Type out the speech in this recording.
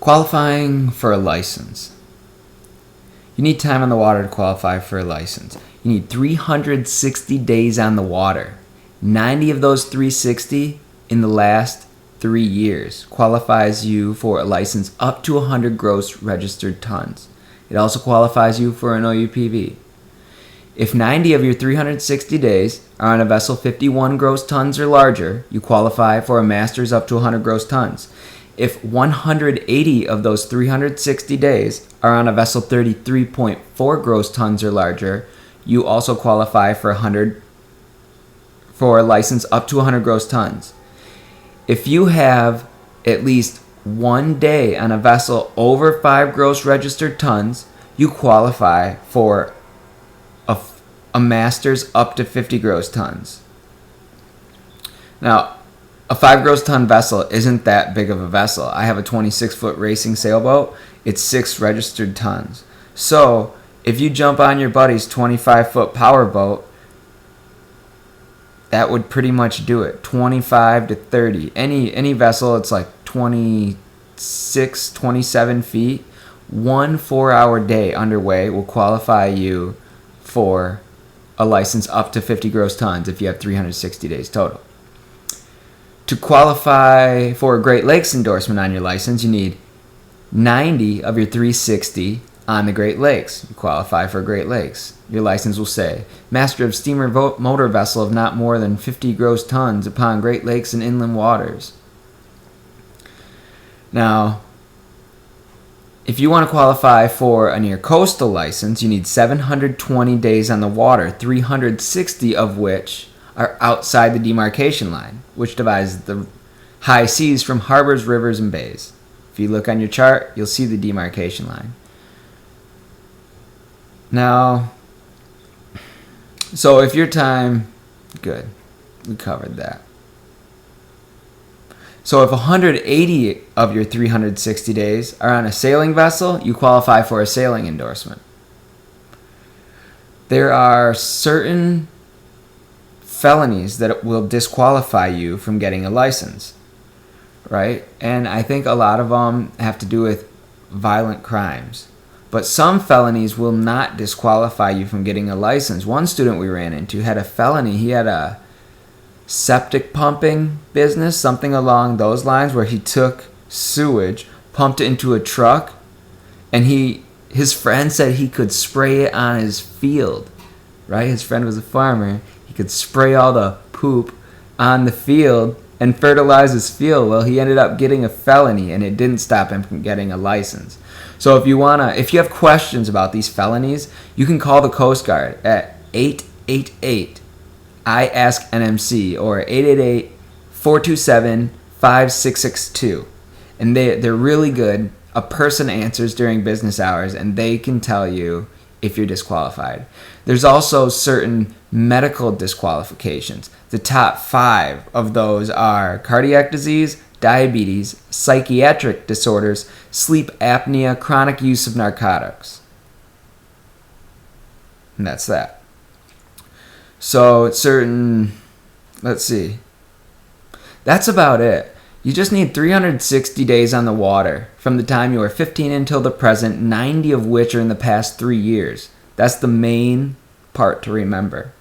Qualifying for a license. You need time on the water to qualify for a license. You need 360 days on the water. 90 of those 360 in the last 3 years qualifies you for a license up to 100 gross registered tons. It also qualifies you for an OUPV. If 90 of your 360 days are on a vessel 51 gross tons or larger, you qualify for a master's up to 100 gross tons. If 180 of those 360 days are on a vessel 33.4 gross tons or larger, you also qualify for a license up to 100 gross tons. If you have at least 1 day on a vessel over 5 gross registered tons, you qualify for a master's up to 50 gross tons. Now, a 5 gross ton vessel isn't that big of a vessel. I have a 26-foot racing sailboat. It's 6 registered tons. So, if you jump on your buddy's 25-foot powerboat, that would pretty much do it. 25 to 30. Any vessel, it's like 26, 27 feet. 1 4-hour day underway will qualify you for a license up to 50 gross tons if you have 360 days total. To qualify for a Great Lakes endorsement on your license, you need 90 of your 360 on the Great Lakes. You qualify for Great Lakes. Your license will say, Master of Steamer Motor Vessel of not more than 50 gross tons upon Great Lakes and inland waters. Now, if you want to qualify for a near coastal license, you need 720 days on the water, 360 of which are outside the demarcation line, which divides the high seas from harbors, rivers, and bays. If you look on your chart, you'll see the demarcation line. Now, so if your time, good, we covered that. So if 180 of your 360 days are on a sailing vessel, you qualify for a sailing endorsement. There are certain felonies that will disqualify you from getting a license, right? And I think a lot of them have to do with violent crimes. But some felonies will not disqualify you from getting a license. One student we ran into had a felony. He had a septic pumping business, something along those lines, where he took sewage, pumped it into a truck, and his friend said he could spray it on his field, right? His friend was a farmer. He could spray all the poop on the field and fertilize his field. Well, he ended up getting a felony, and it didn't stop him from getting a license. So if you have questions about these felonies, you can call the Coast Guard at 888-I-ASK-NMC or 888-427-5662. And they're really good. A person answers during business hours, and they can tell you if you're disqualified. There's also certain medical disqualifications. The top 5 of those are cardiac disease, diabetes, psychiatric disorders, sleep apnea, chronic use of narcotics. And that's that. So it's certain, let's see. That's about it. You just need 360 days on the water from the time you were 15 until the present, 90 of which are in the past 3 years. That's the main part to remember.